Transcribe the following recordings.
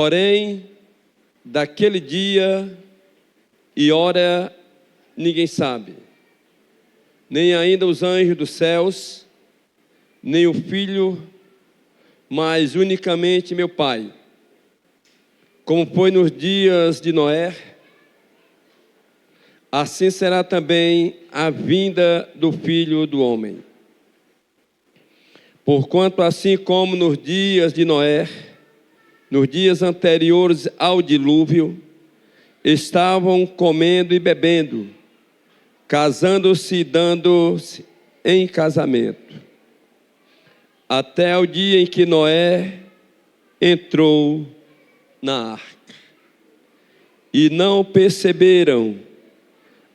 Porém, daquele dia e hora ninguém sabe, nem ainda os anjos dos céus, nem o Filho, mas unicamente meu Pai. Como foi nos dias de Noé, assim será também a vinda do Filho do Homem. Porquanto assim como nos dias de Noé, nos dias anteriores ao dilúvio, estavam comendo e bebendo, casando-se e dando-se em casamento, até o dia em que Noé entrou na arca. E não perceberam,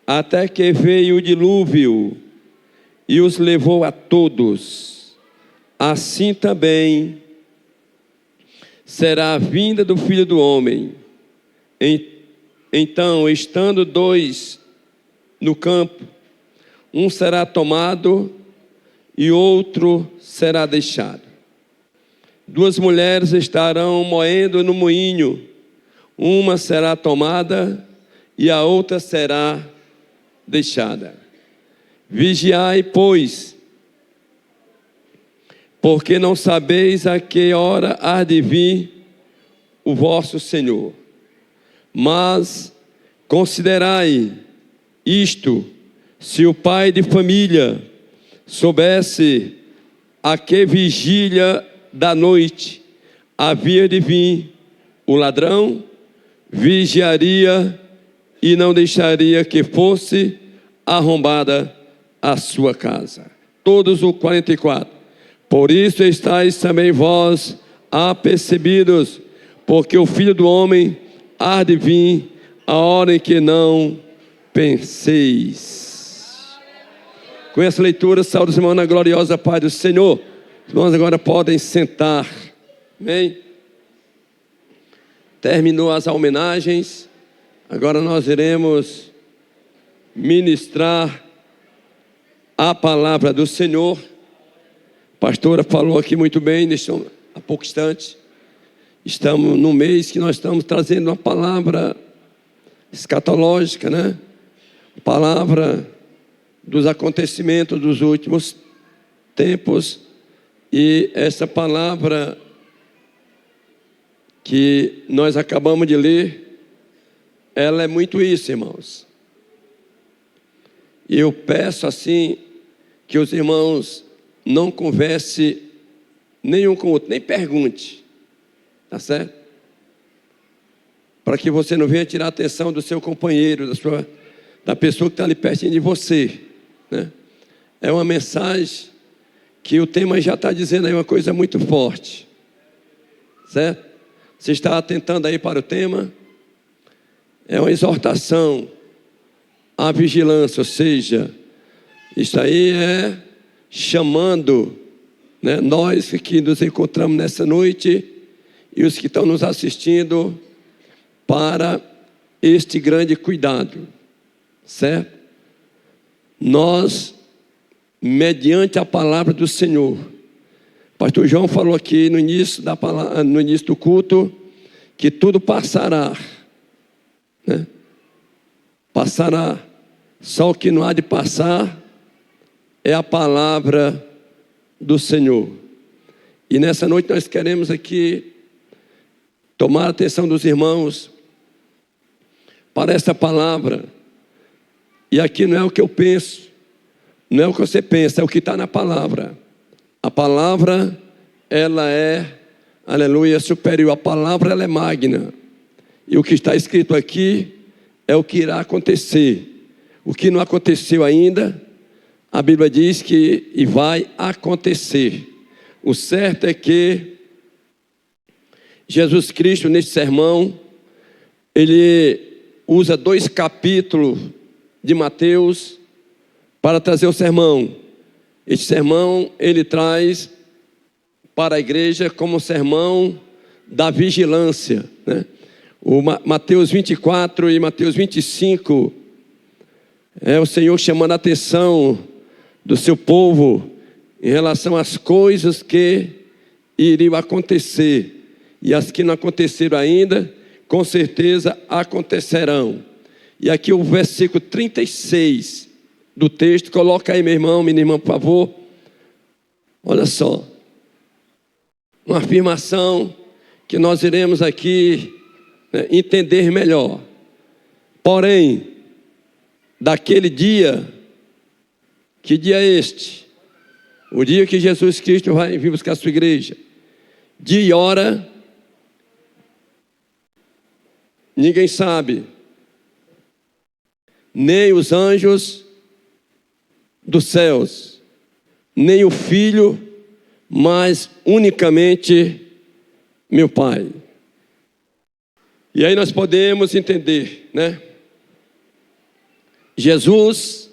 até que veio o dilúvio e os levou a todos. Assim também será a vinda do Filho do Homem. Então, estando dois no campo, um será tomado e outro será deixado. Duas mulheres estarão moendo no moinho, uma será tomada e a outra será deixada. Vigiai, pois, porque não sabeis a que hora há de vir o vosso Senhor. Mas considerai isto: se o pai de família soubesse a que vigília da noite havia de vir o ladrão, vigiaria e não deixaria que fosse arrombada a sua casa. Todos o 44. Por isso estáis também vós apercebidos, porque o Filho do Homem há de vir a hora em que não penseis. Com essa leitura, saúde os irmãos na gloriosa paz do Senhor. Os irmãos agora podem sentar. Amém? Terminou as homenagens. Agora nós iremos ministrar a palavra do Senhor. A pastora falou aqui muito bem, há pouco instante. Estamos num mês que nós estamos trazendo uma palavra escatológica, né? Palavra dos acontecimentos dos últimos tempos. E essa palavra que nós acabamos de ler, ela é muito isso, irmãos. E eu peço assim que os irmãos não conversem nenhum com o outro, nem pergunte, tá certo? Para que você não venha tirar a atenção do seu companheiro, da pessoa que está ali pertinho de você, né? É uma mensagem que o tema já está dizendo aí uma coisa muito forte, certo? Você está atentando aí para o tema? É uma exortação à vigilância, ou seja, isso aí é chamando, né, nós que nos encontramos nessa noite e os que estão nos assistindo para este grande cuidado, certo? Nós, mediante a palavra do Senhor, pastor João falou aqui no início no início do culto, que tudo passará, né? Passará, só o que não há de passar é a palavra do Senhor. E nessa noite nós queremos aqui tomar a atenção dos irmãos para essa palavra. E aqui não é o que eu penso, não é o que você pensa, é o que está na palavra. A palavra, ela é, aleluia, superior. A palavra, ela é magna. E o que está escrito aqui é o que irá acontecer. O que não aconteceu ainda, a Bíblia diz que e vai acontecer. O certo é que Jesus Cristo, neste sermão, ele usa 2 capítulos de Mateus para trazer o sermão. Este sermão ele traz para a igreja como sermão da vigilância, né? O Mateus 24 e Mateus 25 é o Senhor chamando a atenção do seu povo em relação às coisas que iriam acontecer. e as que não aconteceram ainda, com certeza acontecerão. E aqui o versículo 36 do texto, coloca aí, meu irmão, minha irmã, por favor. Olha só, uma afirmação que nós iremos aqui, né, entender melhor. Porém, daquele dia, que dia é este? O dia que Jesus Cristo vai vir buscar a sua igreja. Dia e hora, ninguém sabe, nem os anjos dos céus, nem o Filho, mas unicamente meu Pai. E aí nós podemos entender, né? Jesus,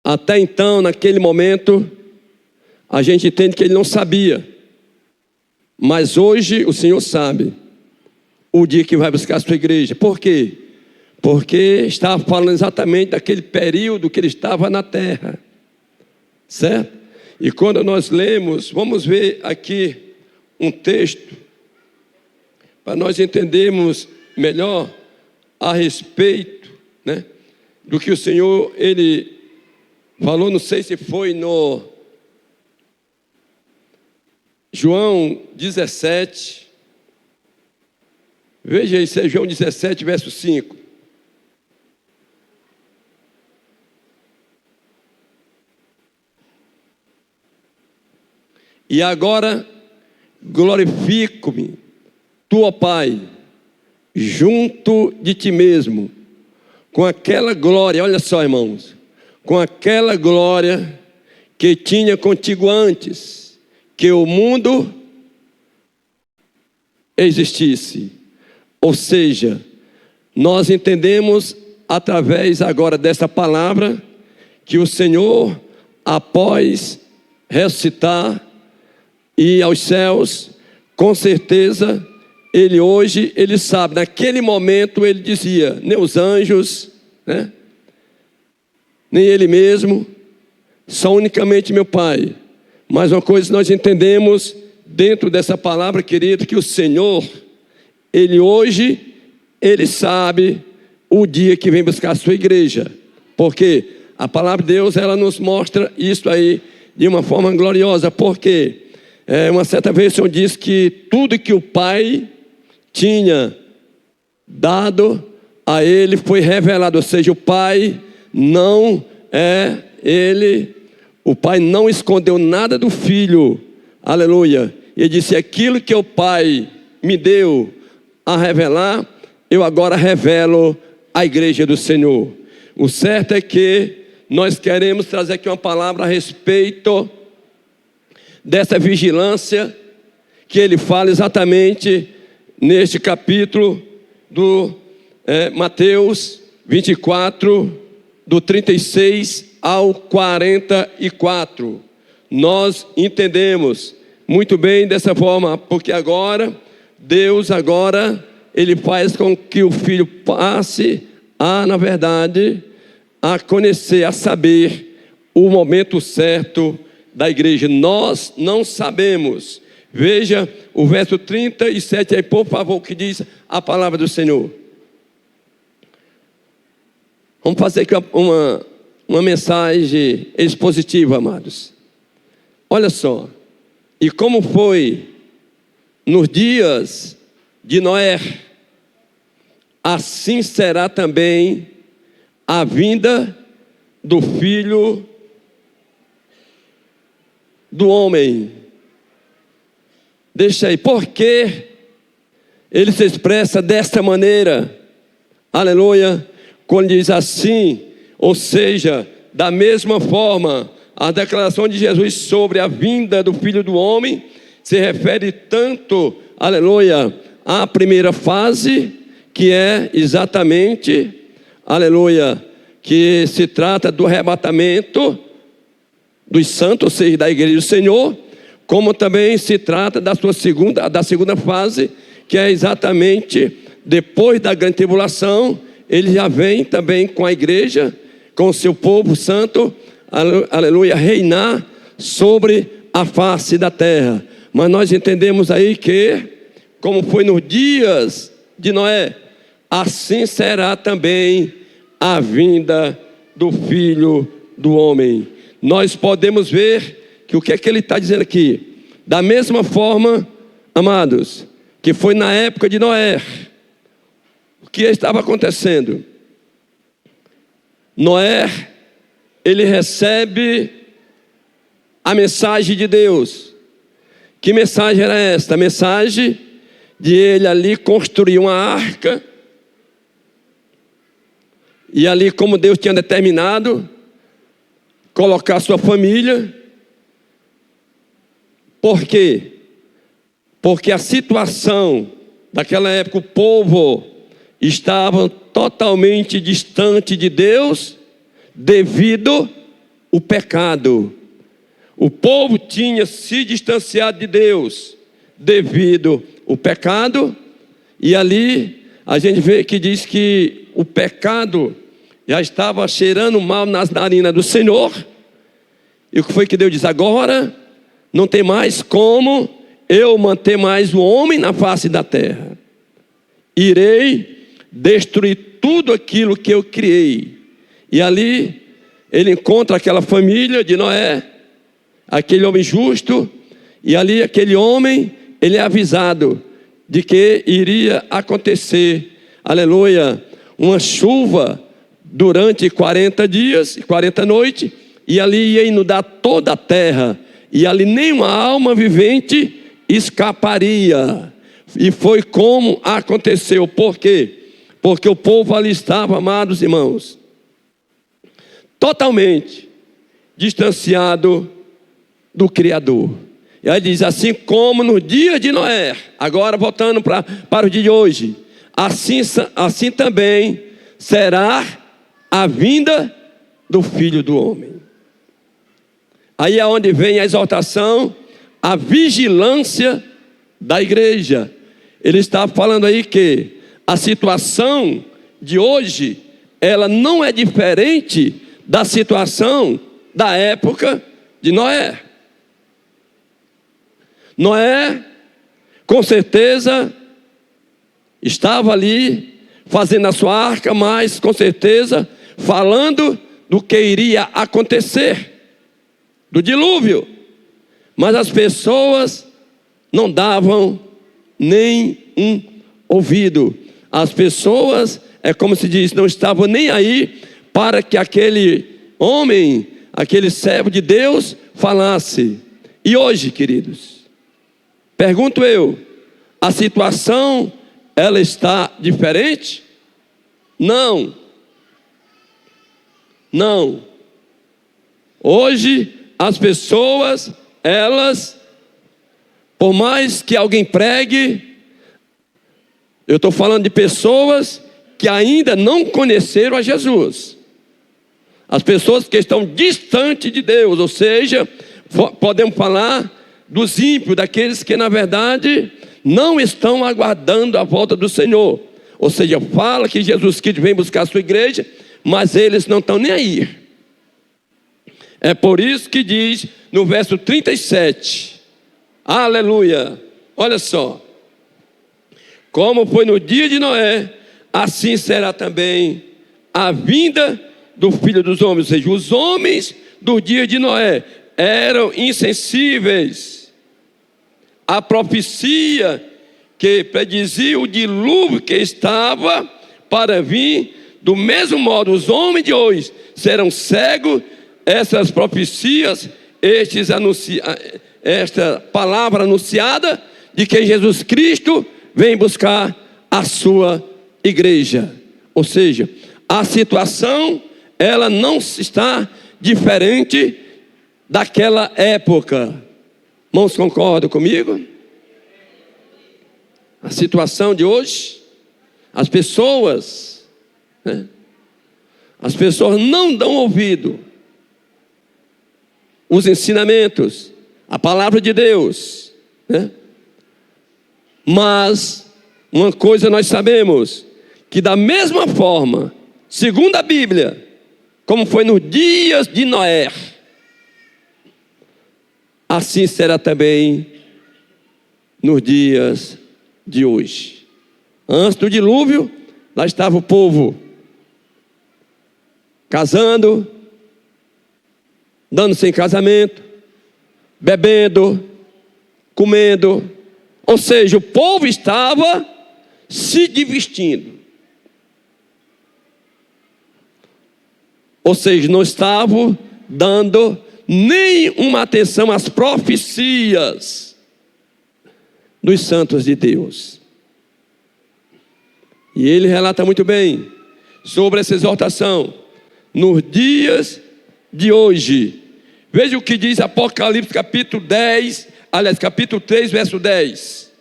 até então, naquele momento, a gente entende que ele não sabia, mas hoje o Senhor sabe o dia que vai buscar a sua igreja. Por quê? Porque estava falando exatamente daquele período que ele estava na terra, certo? E quando nós lemos, vamos ver aqui um texto, para nós entendermos melhor a respeito, né, do que o Senhor, ele falou, não sei se foi no João 17, veja isso, é João 17, verso 5. E agora glorifico-me, tu, ó Pai, junto de ti mesmo, com aquela glória, olha só, irmãos, com aquela glória que tinha contigo antes que o mundo existisse. Ou seja, nós entendemos através agora dessa palavra que o Senhor, após ressuscitar e ir aos céus, com certeza, ele hoje, ele sabe, naquele momento ele dizia, nem os anjos, né, nem ele mesmo, só unicamente meu Pai. Mas uma coisa nós entendemos dentro dessa palavra, querido, que o Senhor, ele hoje, ele sabe o dia que vem buscar a sua igreja. Porque a palavra de Deus, ela nos mostra isso aí de uma forma gloriosa. Porque uma certa vez o Senhor disse que tudo que o Pai tinha dado a ele foi revelado. Ou seja, o Pai não é ele, o Pai não escondeu nada do Filho. Aleluia. Ele disse, aquilo que o Pai me deu a revelar, eu agora revelo à igreja do Senhor. O certo é que nós queremos trazer aqui uma palavra a respeito dessa vigilância que ele fala exatamente neste capítulo do Mateus 24, do 36 ao 44. Nós entendemos muito bem dessa forma, porque agora, Deus agora, ele faz com que o Filho passe na verdade, a conhecer, a saber o momento certo da igreja. Nós não sabemos. Veja o verso 37 aí, por favor, que diz a palavra do Senhor. Vamos fazer aqui uma mensagem expositiva, amados. Olha só. E como foi nos dias de Noé, assim será também a vinda do Filho do Homem. Deixa aí, por que ele se expressa desta maneira? Aleluia. Quando diz assim, ou seja, da mesma forma, a declaração de Jesus sobre a vinda do Filho do Homem se refere tanto, aleluia, à primeira fase, que é exatamente, aleluia, que se trata do arrebatamento dos santos, ou seja, da igreja do Senhor, como também se trata da segunda fase, que é exatamente depois da grande tribulação. Ele já vem também com a igreja, com o seu povo santo, aleluia, reinar sobre a face da terra. Mas nós entendemos aí que, como foi nos dias de Noé, assim será também a vinda do Filho do Homem. Nós podemos ver que o que é que ele está dizendo aqui? Da mesma forma, amados, que foi na época de Noé, o que estava acontecendo? Noé, ele recebe a mensagem de Deus. Que mensagem era esta? A mensagem de ele ali construir uma arca, e ali, como Deus tinha determinado, colocar sua família. Por quê? Porque a situação daquela época, o povo estava totalmente distante de Deus devido ao pecado. O povo tinha se distanciado de Deus devido ao pecado, e ali a gente vê que diz que o pecado já estava cheirando mal nas narinas do Senhor. E o que foi que Deus diz? Agora não tem mais como eu manter mais o homem na face da terra. Irei destruir tudo aquilo que eu criei. E ali ele encontra aquela família de Noé, aquele homem justo, e ali aquele homem, ele é avisado de que iria acontecer, aleluia, uma chuva durante 40 dias e 40 noites, e ali ia inundar toda a terra, e ali nenhuma alma vivente escaparia. E foi como aconteceu. Por quê? Porque o povo ali estava, amados irmãos, totalmente distanciado do Criador. E aí diz, assim como no dia de Noé, agora voltando para o dia de hoje, assim também será a vinda do Filho do Homem. Aí é onde vem a exortação, a vigilância da igreja. Ele está falando aí que a situação de hoje, ela não é diferente da situação da época de Noé. Noé, com certeza, estava ali fazendo a sua arca, mas com certeza falando do que iria acontecer, do dilúvio. Mas as pessoas não davam nem um ouvido. As pessoas, é como se diz, não estavam nem aí para que aquele homem, aquele servo de Deus falasse. E hoje, queridos, pergunto eu, a situação, ela está diferente? Não. Não. Hoje, as pessoas, elas, por mais que alguém pregue, eu estou falando de pessoas que ainda não conheceram a Jesus. As pessoas que estão distantes de Deus, ou seja, podemos falar dos ímpios, daqueles que na verdade não estão aguardando a volta do Senhor. Ou seja, fala que Jesus Cristo vem buscar a sua igreja, mas eles não estão nem aí. É por isso que diz no verso 37, aleluia, olha só, como foi no dia de Noé, assim será também a vinda do Filho dos Homens. Ou seja, os homens do dia de Noé eram insensíveis à profecia que predizia o dilúvio que estava para vir. Do mesmo modo, os homens de hoje serão cegos. Essas profecias, esta palavra anunciada de que Jesus Cristo vem buscar a sua igreja. Ou seja, a situação, ela não está diferente daquela época. Irmãos, concordam comigo? A situação de hoje, as pessoas não dão ouvido os ensinamentos, a palavra de Deus, Mas uma coisa nós sabemos, que da mesma forma, segundo a Bíblia, como foi nos dias de Noé, assim será também nos dias de hoje. Antes do dilúvio, lá estava o povo casando, dando-se em casamento, bebendo, comendo. Ou seja, o povo estava se divertindo. Ou seja, não estavam dando nenhuma atenção às profecias dos santos de Deus. E ele relata muito bem sobre essa exortação nos dias de hoje. Veja o que diz Apocalipse capítulo 10, aliás, capítulo 3, verso 10.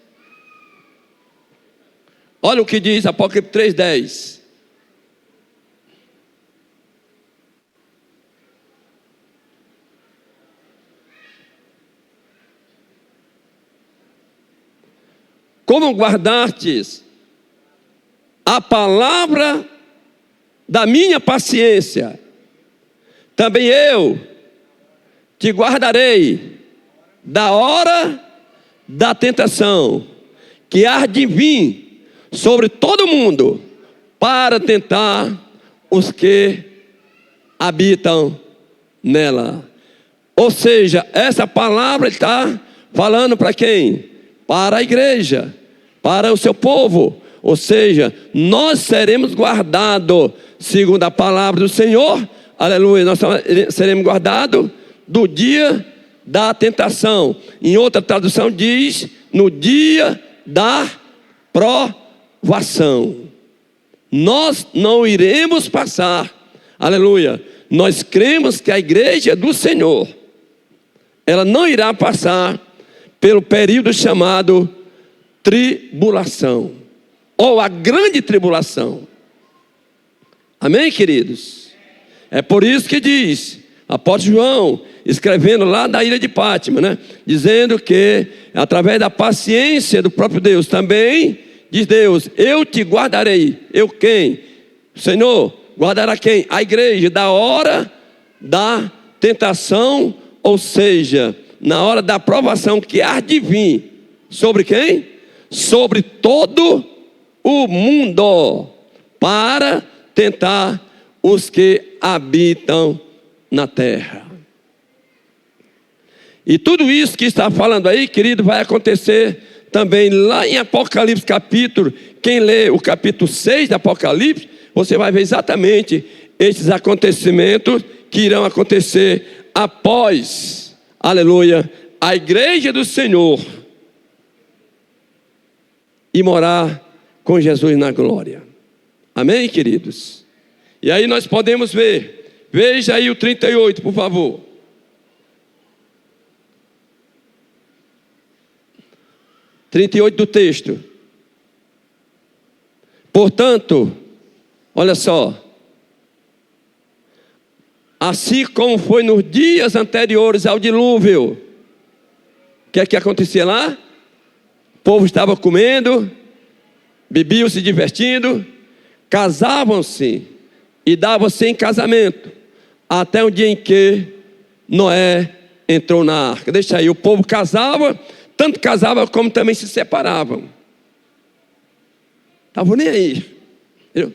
Olha o que diz Apocalipse 3, 10. Como guardastes a palavra da minha paciência, também eu te guardarei da hora da tentação, que há de vir sobre todo mundo, para tentar os que habitam nela. Ou seja, essa palavra está falando para quem? Para a igreja, para o seu povo. Ou seja, nós seremos guardados, segundo a palavra do Senhor, aleluia, nós seremos guardados do dia da tentação. Em outra tradução diz, no dia da provação. Nós não iremos passar, aleluia, nós cremos que a igreja do Senhor, ela não irá passar pelo período chamado tribulação, ou a grande tribulação. Amém, queridos? É por isso que diz, apóstolo João, escrevendo lá da ilha de Pátima, né? Dizendo que, através da paciência do próprio Deus, também, diz Deus, eu te guardarei. Eu quem? O Senhor guardará quem? A igreja, da hora da tentação, ou seja, na hora da provação que há de vir. Sobre quem? Sobre todo o mundo, para tentar os que habitam na terra. E tudo isso que está falando aí, querido, vai acontecer também lá em Apocalipse capítulo. Quem lê o capítulo 6 de Apocalipse, você vai ver exatamente esses acontecimentos que irão acontecer após, aleluia, a igreja do Senhor e morar com Jesus na glória. Amém, queridos? E aí nós podemos ver, veja aí o 38, por favor. Do texto. Portanto, olha só, assim como foi nos dias anteriores ao dilúvio, o que é que acontecia lá? O povo estava comendo, bebiam, se divertindo, casavam-se e davam-se em casamento, até o dia em que Noé entrou na arca. Deixa aí, o povo casava, tanto casava como também se separavam. Estavam nem aí. Entendeu?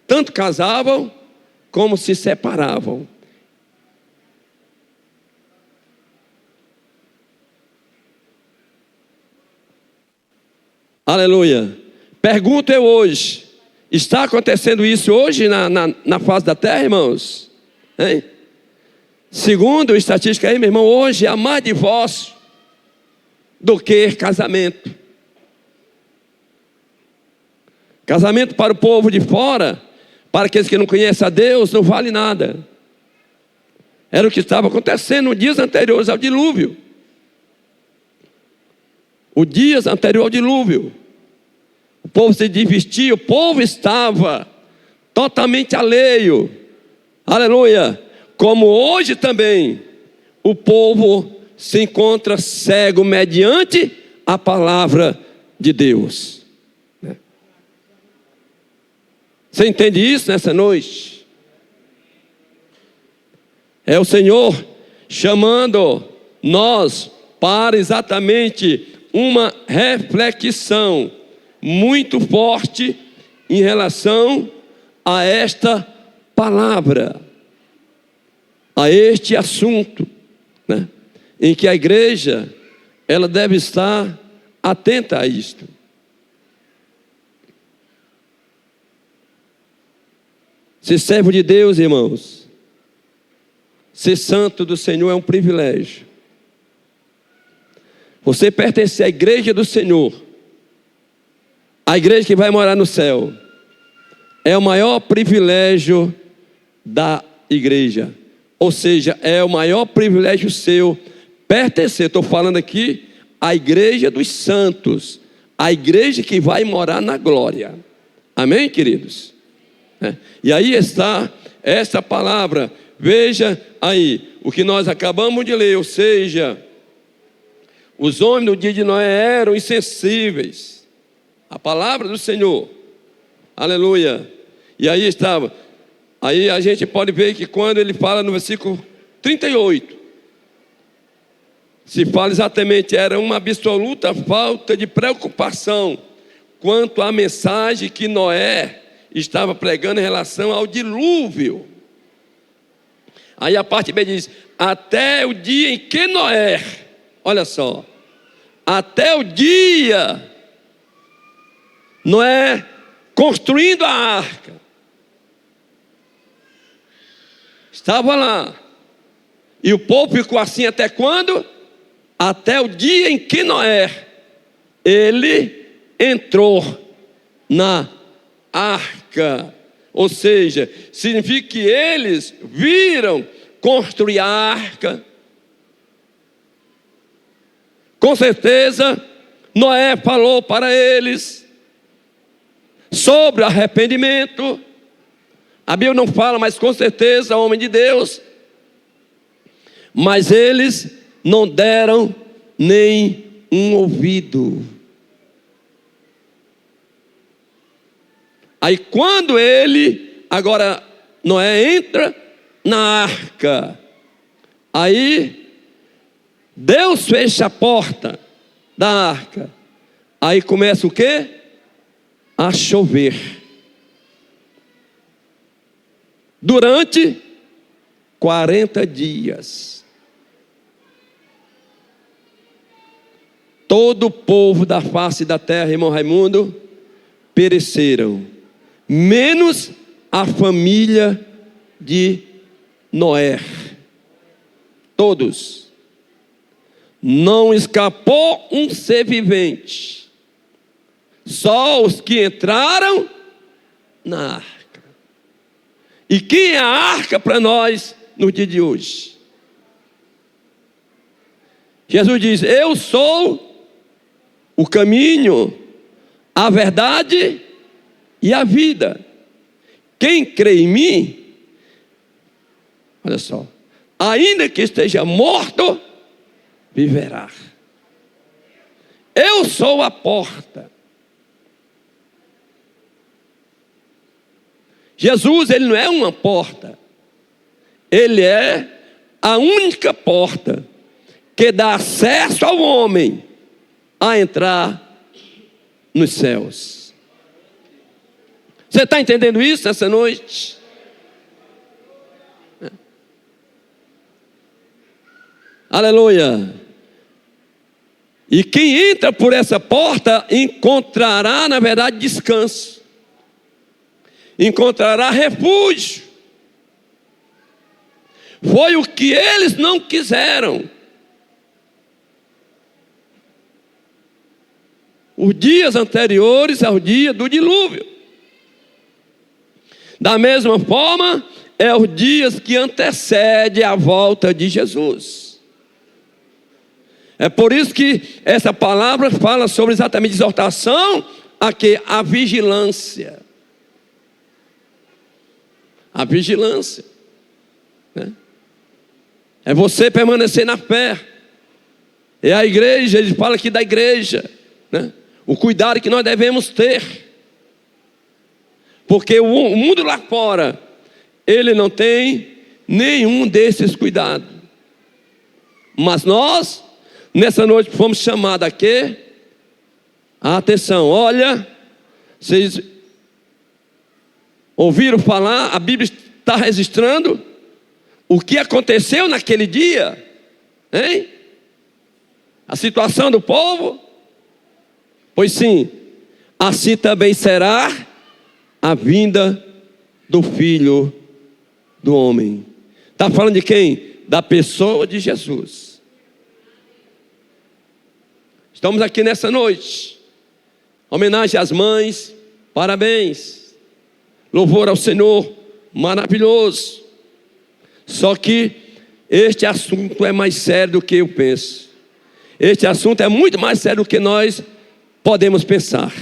Tanto casavam como se separavam. Aleluia. Pergunto eu hoje, está acontecendo isso hoje na face da terra, irmãos? Hein? Segundo a estatística aí, meu irmão, hoje há mais divórcio do que casamento. Casamento para o povo de fora, para aqueles que não conhecem a Deus, não vale nada. Era o que estava acontecendo nos dias anteriores ao dilúvio. Os dias anteriores ao dilúvio. O povo se divertia, o povo estava totalmente alheio. Aleluia. Como hoje também, o povo se encontra cego mediante a palavra de Deus. Você entende isso nessa noite? É o Senhor chamando nós para exatamente uma reflexão muito forte em relação a esta palavra, a este assunto, né? Em que a igreja, ela deve estar atenta a isto. Ser servo de Deus, irmãos, ser santo do Senhor é um privilégio. Você pertencer à igreja do Senhor, a igreja que vai morar no céu, é o maior privilégio da igreja. Ou seja, é o maior privilégio seu pertencer. Estou falando aqui à igreja dos santos, a igreja que vai morar na glória. Amém, queridos? E aí está essa palavra. Veja aí o que nós acabamos de ler. Ou seja, os homens no dia de Noé eram insensíveis à palavra do Senhor. Aleluia. E aí estava. Aí a gente pode ver que quando ele fala no versículo 38, se fala exatamente, era uma absoluta falta de preocupação quanto à mensagem que Noé estava pregando em relação ao dilúvio. Aí a parte B diz, até o dia em que Noé, olha só, até o dia, Noé construindo a arca, estava lá, e o povo ficou assim até quando? Até o dia em que Noé, ele entrou na arca. Ou seja, significa que eles viram construir a arca. Com certeza, Noé falou para eles sobre arrependimento. A Bíblia não fala, mas com certeza, homem de Deus. Mas eles não deram nem um ouvido. Aí quando agora Noé entra na arca, aí Deus fecha a porta da arca, aí começa o quê? A chover. Durante 40 dias. Todo o povo da face da terra, irmão Raimundo, pereceram, menos a família de Noé. Todos. Não escapou um ser vivente. Só os que entraram na arca. E quem é a arca para nós no dia de hoje? Jesus diz, eu sou o caminho, a verdade e a vida. Quem crê em mim, olha só, ainda que esteja morto, viverá. Eu sou a porta. Jesus, ele não é uma porta, ele é a única porta que dá acesso ao homem a entrar nos céus. Você está entendendo isso essa noite? Aleluia. E quem entra por essa porta encontrará, na verdade, descanso. Encontrará refúgio. Foi o que eles não quiseram. Os dias anteriores ao dia do dilúvio. Da mesma forma, é os dias que antecedem a volta de Jesus. É por isso que essa palavra fala sobre exatamente exortação a vigilância. A vigilância, né? É você permanecer na fé. É a igreja, ele fala aqui da igreja, né? O cuidado que nós devemos ter. Porque o mundo lá fora, ele não tem nenhum desses cuidados. Mas nós, nessa noite, fomos chamados a quê? Atenção, olha, vocês ouviram falar, a Bíblia está registrando o que aconteceu naquele dia, hein? A situação do povo. Pois sim, assim também será a vinda do Filho do Homem. Está falando de quem? Da pessoa de Jesus. Estamos aqui nessa noite, homenagem às mães, parabéns, louvor ao Senhor, maravilhoso. Só que este assunto é mais sério do que eu penso. Este assunto é muito mais sério do que nós podemos pensar.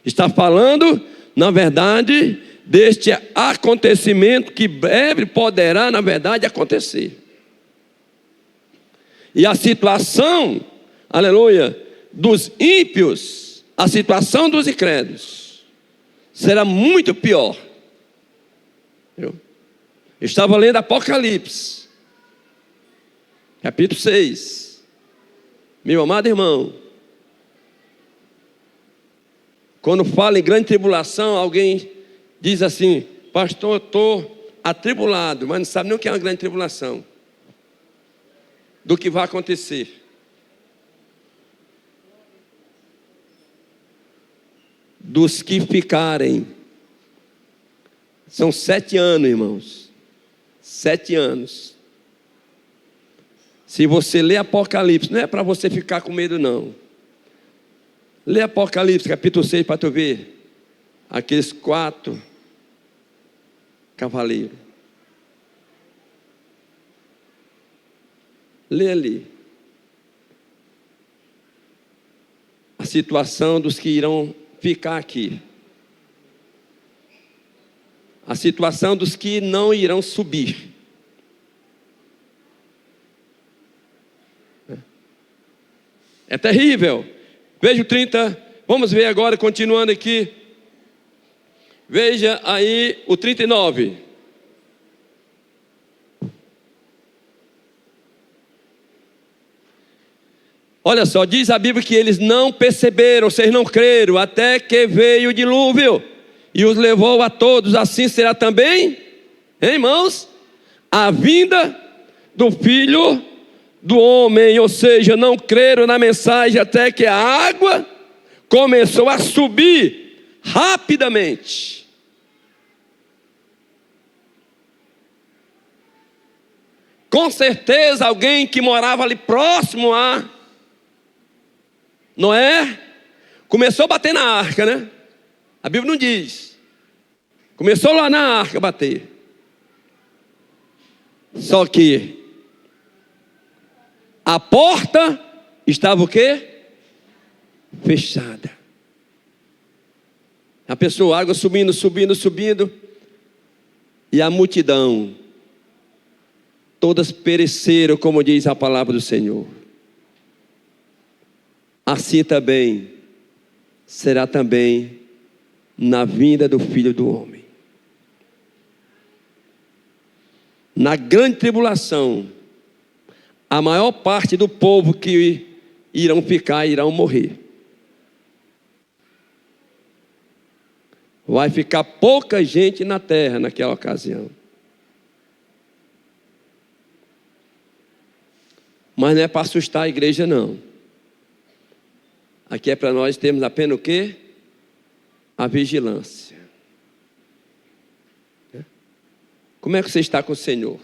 Está falando, na verdade, deste acontecimento que breve poderá, na verdade, acontecer. E a situação, aleluia, dos ímpios, a situação dos incrédulos, será muito pior. Eu estava lendo Apocalipse, capítulo 6. Meu amado irmão, quando fala em grande tribulação, alguém diz assim: pastor, eu estou atribulado, mas não sabe nem o que é uma grande tribulação, do que vai acontecer. Dos que ficarem, são 7 anos, irmãos, 7 anos. Se você ler Apocalipse, não é para você ficar com medo não. Lê Apocalipse capítulo 6 para tu ver aqueles 4 cavaleiros. Lê ali a situação dos que irão ficar aqui, a situação dos que não irão subir. É terrível. Veja o 30, vamos ver agora, continuando aqui. Veja aí o 39. Olha só, diz a Bíblia que eles não perceberam, vocês não creram, até que veio o dilúvio e os levou a todos. Assim será também, hein, irmãos, a vinda do Filho do Homem. Ou seja, não creram na mensagem até que a água começou a subir rapidamente. Com certeza alguém que morava ali próximo a Noé começou a bater na arca, né? A Bíblia não diz. Começou lá na arca a bater. Só que a porta estava o quê? Fechada. A pessoa, a água subindo, subindo, subindo. E a multidão, todas pereceram, como diz a palavra do Senhor. Assim também será também na vinda do Filho do Homem. Na grande tribulação, a maior parte do povo que irão ficar, irão morrer. Vai ficar pouca gente na terra naquela ocasião. Mas não é para assustar a igreja não. Aqui é para nós termos apenas o quê? A vigilância. Como é que você está com o Senhor?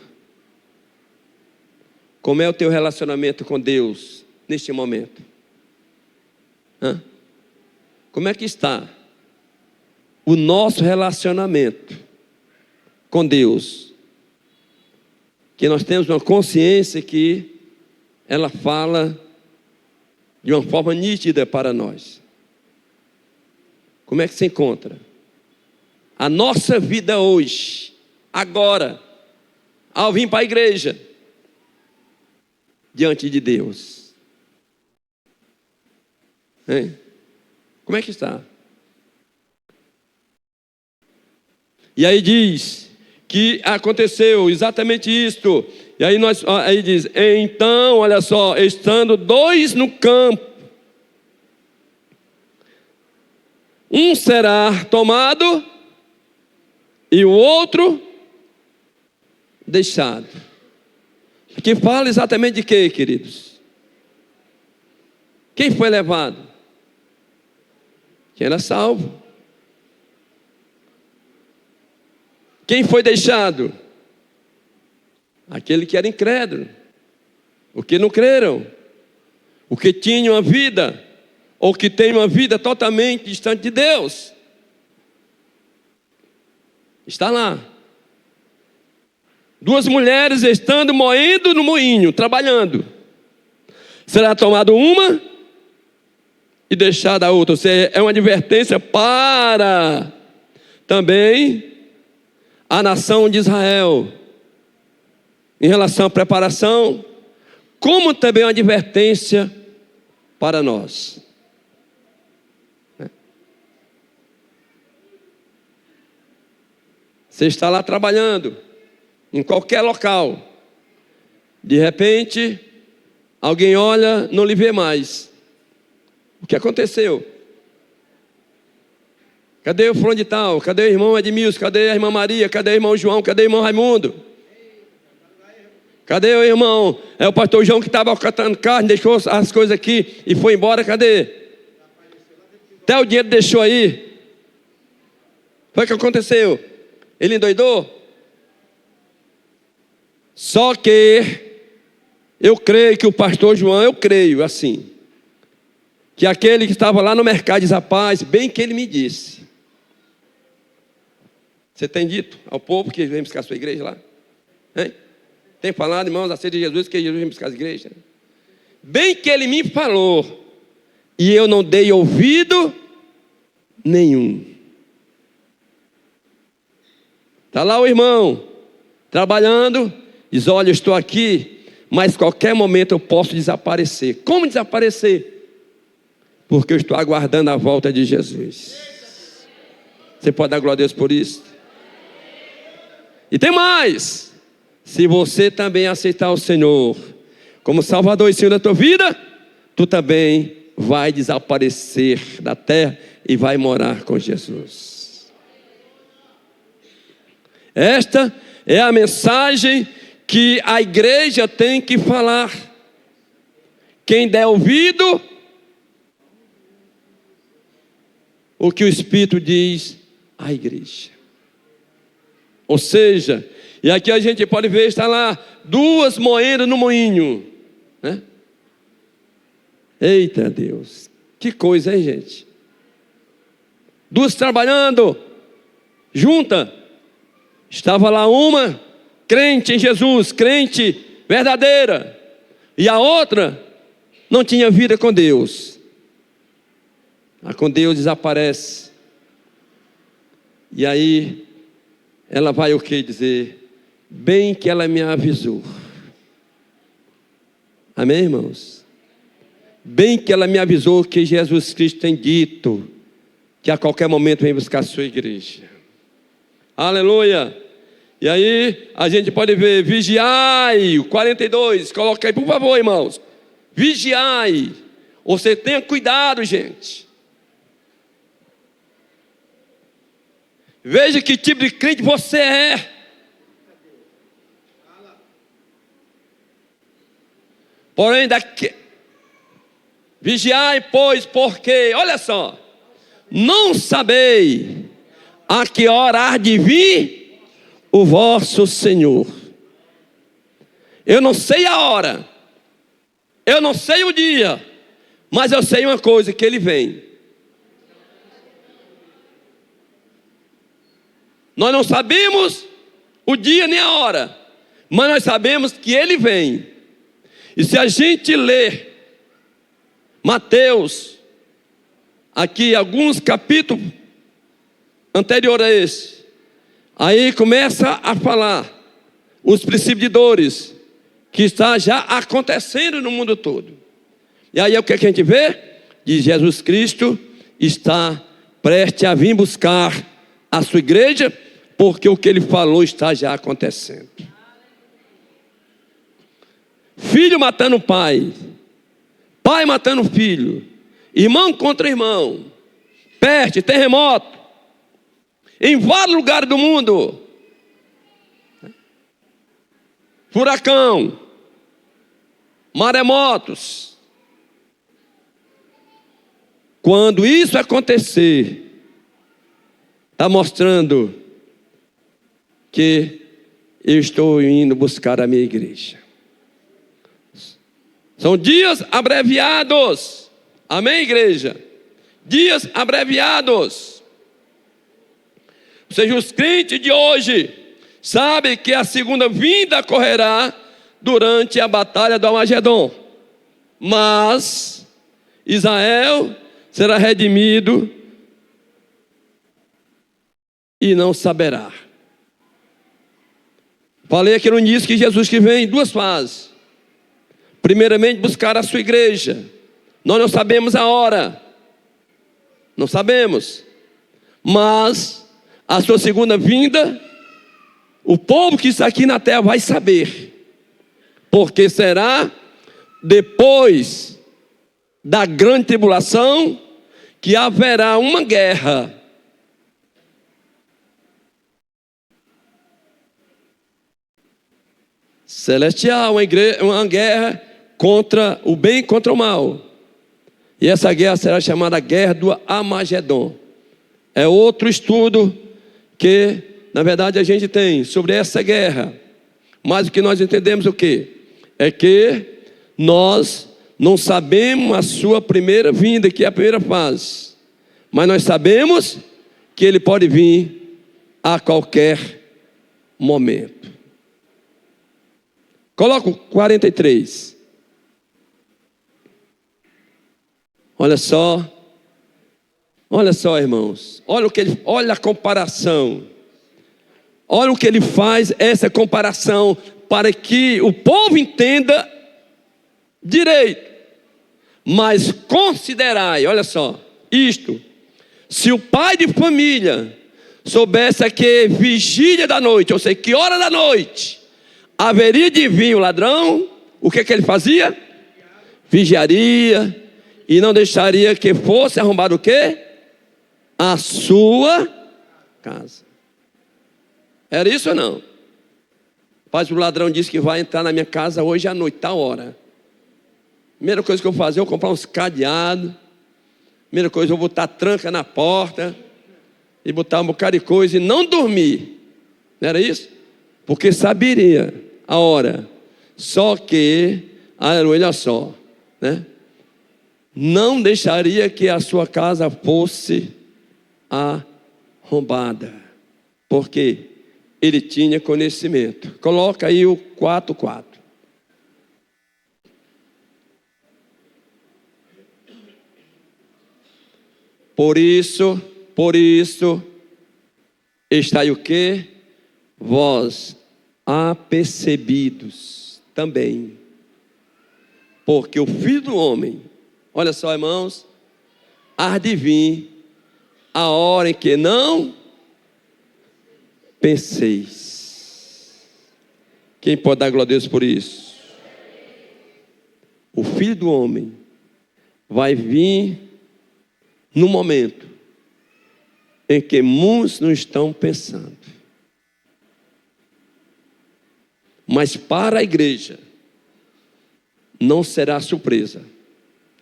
Como é o teu relacionamento com Deus neste momento? Como é que está o nosso relacionamento com Deus? Que nós temos uma consciência que ela fala de uma forma nítida para nós. Como é que se encontra a nossa vida hoje, agora, ao vir para a igreja, diante de Deus? Hein? Como é que está? E aí diz que aconteceu exatamente isto. E aí, aí diz, então, olha só, estando 2 no campo, Um será tomado e o outro deixado. Aqui fala exatamente de quê, queridos? Quem foi levado? Quem era salvo. Quem foi deixado? Aquele que era incrédulo. O que não creram. O que tinha uma vida, ou que tem uma vida totalmente distante de Deus. Está lá. Duas mulheres estando moendo no moinho, trabalhando. Será tomado uma e deixada a outra. Ou seja, é uma advertência para também a nação de Israel, em relação à preparação, como também uma advertência para nós. Você está lá trabalhando, em qualquer local, de repente, alguém olha, não lhe vê mais. O que aconteceu? Cadê o fulano de tal? Cadê o irmão Edmilson? Cadê a irmã Maria? Cadê o irmão João? Cadê o irmão Raimundo? Cadê o irmão? É o pastor João que estava catando carne, deixou as coisas aqui e foi embora, cadê? Até o dinheiro deixou aí. Foi o que aconteceu? Ele endoidou? Só que eu creio que o pastor João, eu creio assim, que aquele que estava lá no mercado diz, rapaz, bem que ele me disse. Você tem dito ao povo que vem buscar a sua igreja lá? Hein? Tem falado, irmãos, aceita Jesus, que Jesus vem buscar as igrejas? Bem que ele me falou, e eu não dei ouvido nenhum. Está lá o irmão, trabalhando, diz, olha, eu estou aqui, mas qualquer momento eu posso desaparecer. Como desaparecer? Porque eu estou aguardando a volta de Jesus. Você pode dar glória a Deus por isso? E tem mais. Se você também aceitar o Senhor como Salvador e Senhor da tua vida, tu também vai desaparecer da terra e vai morar com Jesus. Esta é a mensagem que a igreja tem que falar. Quem der ouvido, o que o Espírito diz à igreja. Ou seja, e aqui a gente pode ver, está lá, duas moendo no moinho, né? Eita Deus, que coisa, hein, gente? Duas trabalhando, junta. Estava lá uma, crente em Jesus, crente verdadeira. E a outra, não tinha vida com Deus. A com Deus desaparece. E aí, ela vai o que dizer? Bem que ela me avisou. Amém, irmãos? Bem que ela me avisou que Jesus Cristo tem dito que a qualquer momento vem buscar a sua igreja. Aleluia! E aí a gente pode ver, vigiai, o 42, coloca aí por favor, irmãos. Vigiai, você tenha cuidado, gente. Veja que tipo de crente você é. Porém, vigiai, pois, porque, olha só, não sabei a que hora há de vir o vosso Senhor. Eu não sei a hora, eu não sei o dia, mas eu sei uma coisa, que Ele vem. Nós não sabemos o dia nem a hora, mas nós sabemos que Ele vem. E se a gente ler Mateus, aqui alguns capítulos anteriores a esse, aí começa a falar os princípios de dores que está já acontecendo no mundo todo. E aí o que a gente vê? Diz Jesus Cristo está prestes a vir buscar a sua igreja, porque o que Ele falou está já acontecendo. Filho matando pai, pai matando filho, irmão contra irmão, peste, terremoto, em vários lugares do mundo, furacão, maremotos. Quando isso acontecer, está mostrando que eu estou indo buscar a minha igreja. São dias abreviados. Amém, igreja? Dias abreviados. Ou seja, os crentes de hoje sabem que a segunda vinda ocorrerá durante a batalha do Armagedon. Mas Israel será redimido e não saberá. Falei aqui no início que Jesus que vem em duas fases. Primeiramente, buscar a sua igreja. Nós não sabemos a hora. Não sabemos. Mas a sua segunda vinda, o povo que está aqui na terra vai saber. Porque será depois da grande tribulação que haverá uma guerra. Celestial, uma guerra contra o bem e contra o mal. E essa guerra será chamada Guerra do Armagedon. É outro estudo que, na verdade, a gente tem sobre essa guerra. Mas o que nós entendemos o quê? É que nós não sabemos a sua primeira vinda, que é a primeira fase. Mas nós sabemos que ele pode vir a qualquer momento. Coloca o 43. Olha só, irmãos. Olha a comparação. Olha o que ele faz, essa comparação, para que o povo entenda direito. Mas considerai, olha só, isto: se o pai de família soubesse que vigília da noite, ou seja, que hora da noite haveria de vir o ladrão, o que ele fazia? Vigiaria, e não deixaria que fosse arrombado o quê? A sua casa. Era isso ou não? Mas o ladrão disse que vai entrar na minha casa hoje à noite, tal hora. Primeira coisa que eu vou fazer, eu vou comprar uns cadeados. Primeira coisa, eu vou botar tranca na porta. E botar um bocado de coisa e não dormir. Não era isso? Porque saberia a hora. Só que, olha só, né? Não deixaria que a sua casa fosse arrombada. Porque ele tinha conhecimento. Coloca aí o 4:4. Por isso, estai o quê? Vós apercebidos também. Porque o Filho do Homem, olha só, irmãos, há de vir a hora em que não penseis. Quem pode dar glória a Deus por isso? O Filho do Homem vai vir no momento em que muitos não estão pensando. Mas para a igreja não será surpresa.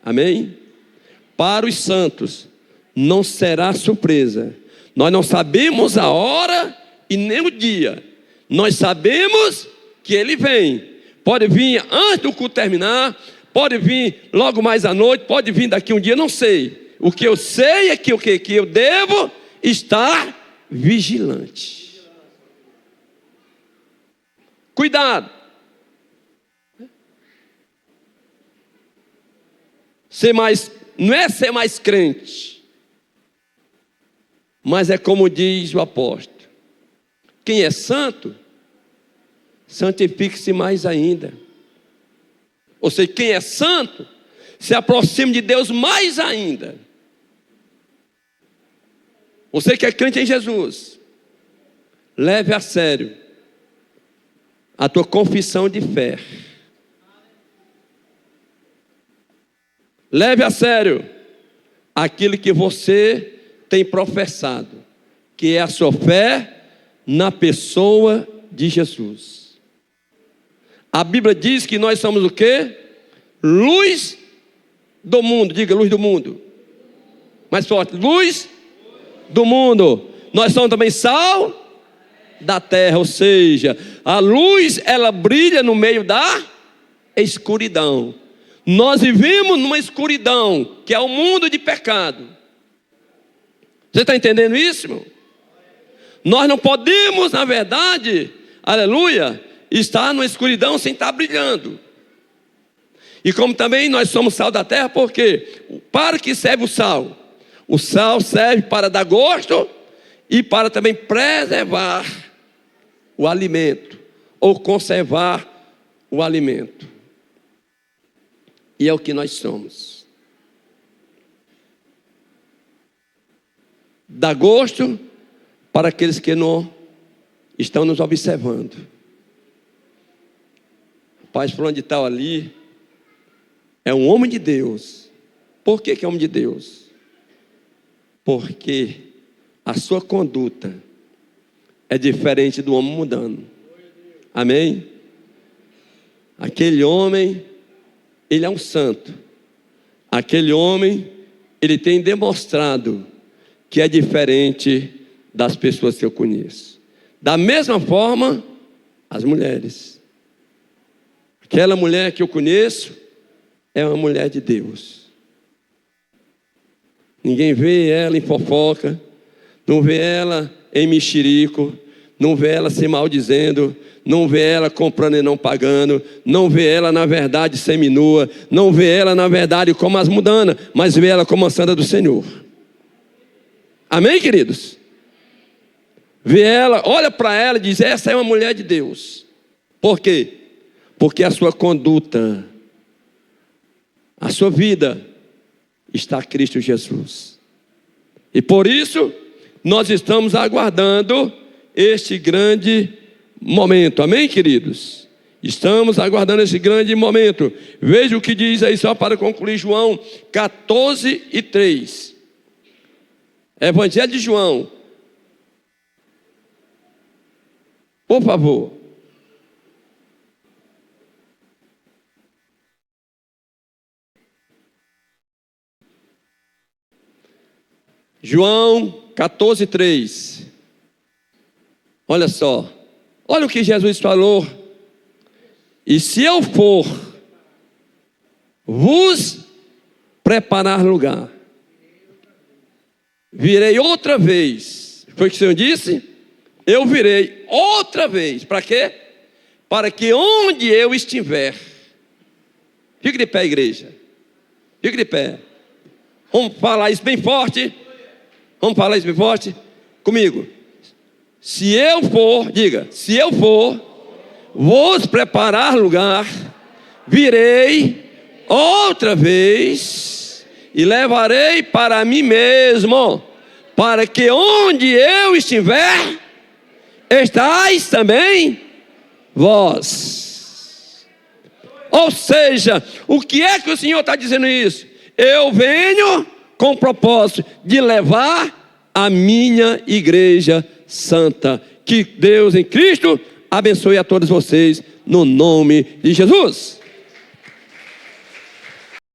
Amém? Para os santos não será surpresa. Nós não sabemos a hora e nem o dia. Nós sabemos que ele vem. Pode vir antes do culto terminar, pode vir logo mais à noite, pode vir daqui um dia, não sei. O que eu sei é que eu devo estar vigilante. Cuidado. Não é ser mais crente, mas é como diz o apóstolo: quem é santo, santifique-se mais ainda. Ou seja, quem é santo, se aproxime de Deus mais ainda. Você que é crente em Jesus, leve a sério a tua confissão de fé. Leve a sério aquilo que você tem professado, que é a sua fé na pessoa de Jesus. A Bíblia diz que nós somos o quê? Luz do mundo. Diga, luz do mundo. Mais forte, luz do mundo. Nós somos também sal da terra, ou seja, a luz, ela brilha no meio da escuridão. Nós vivemos numa escuridão, que é o mundo de pecado. Você está entendendo isso, irmão? Nós não podemos, na verdade, aleluia, estar numa escuridão sem estar brilhando. E como também nós somos sal da terra, porque para que serve o sal? O sal serve para dar gosto e para também preservar o alimento, ou conservar o alimento. E é o que nós somos. Dá gosto para aqueles que não estão nos observando. Rapaz, fulano de tal ali é um homem de Deus. Por que é homem de Deus? Porque a sua conduta é diferente do homem mundano. Amém? Aquele homem, ele é um santo. Aquele homem, ele tem demonstrado que é diferente das pessoas que eu conheço. Da mesma forma, as mulheres. Aquela mulher que eu conheço é uma mulher de Deus. Ninguém vê ela em fofoca, não vê ela em mexerico, não vê ela se maldizendo, não vê ela comprando e não pagando, não vê ela na verdade seminua, não vê ela na verdade como as mundanas, mas vê ela como a santa do Senhor. Amém, queridos? Vê ela, olha para ela e diz, essa é uma mulher de Deus. Por quê? Porque a sua conduta, a sua vida está Cristo Jesus. E por isso nós estamos aguardando este grande momento. Amém, queridos? Estamos aguardando esse grande momento. Veja o que diz aí, só para concluir, João 14:3. Evangelho de João. Por favor. João 14:3. Olha só. Olha o que Jesus falou. E se eu for vos preparar lugar, virei outra vez. Foi o que o Senhor disse? Eu virei outra vez. Para quê? Para que onde eu estiver. Fique de pé, igreja. Fique de pé. Vamos falar isso bem forte. Vamos falar isso bem forte? Comigo. Se eu for, diga, se eu for vos preparar lugar, virei outra vez e levarei para mim mesmo, para que onde eu estiver, estais também vós. Ou seja, o que é que o Senhor está dizendo isso? Eu venho com o propósito de levar a minha igreja santa. Que Deus em Cristo abençoe a todos vocês, no nome de Jesus.